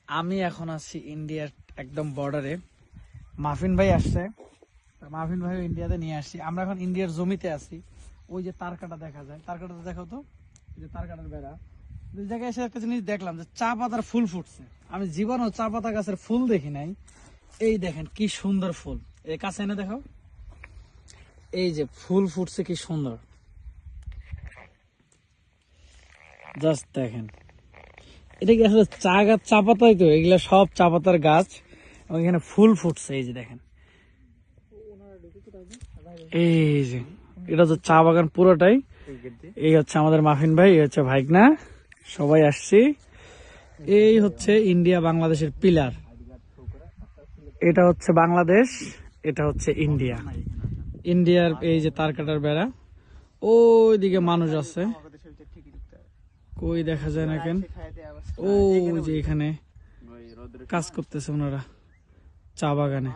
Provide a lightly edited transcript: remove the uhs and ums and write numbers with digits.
আমি এখন আছি ইন্ডিয়ার একদম বর্ডারে। মাফিন ভাই আসছে, মাফিন ভাই ইন্ডিয়াতে নিয়ে আসছি। আমরা এখন ইন্ডিয়ার জমিতে আছি। ওই যে তার কাটা দেখা যায়, তার কাটাটা দেখাও তো, ওই যে তার কাটার বেড়া। ওই জায়গায় এসে একটা জিনিস দেখলাম যে চা পাতার ফুল ফুটছে। আমি জীবনেও চা পাতা গাছের ফুল দেখি নাই। এই দেখেন কি সুন্দর ফুল, এই কাছে এনে দেখাও। এই যে ফুল ফুটছে কি সুন্দর, জাস্ট দেখেন। এটা কি আসলে চা গাছ, চা পাতাই তো, এগুলা সব চা পাতার গাছ। ওইখানে ফুল ফুটছে, এই যে দেখেন। এই যে এটা তো চা বাগান পুরোটাই। এই হচ্ছে আমাদের মাফিন ভাই, এই হচ্ছে ভাইকনা, সবাই আসছি। এই হচ্ছে ইন্ডিয়া বাংলাদেশের পিলার। এটা হচ্ছে বাংলাদেশ, এটা হচ্ছে ইন্ডিয়া। ইন্ডিয়ার এই যে তার কাটার বেড়া, ওইদিকে মানুষ আছে, কই দেখা যায় না কেন। ও যে এখানে কাজ করতেছে ওনারা চা বাগানে।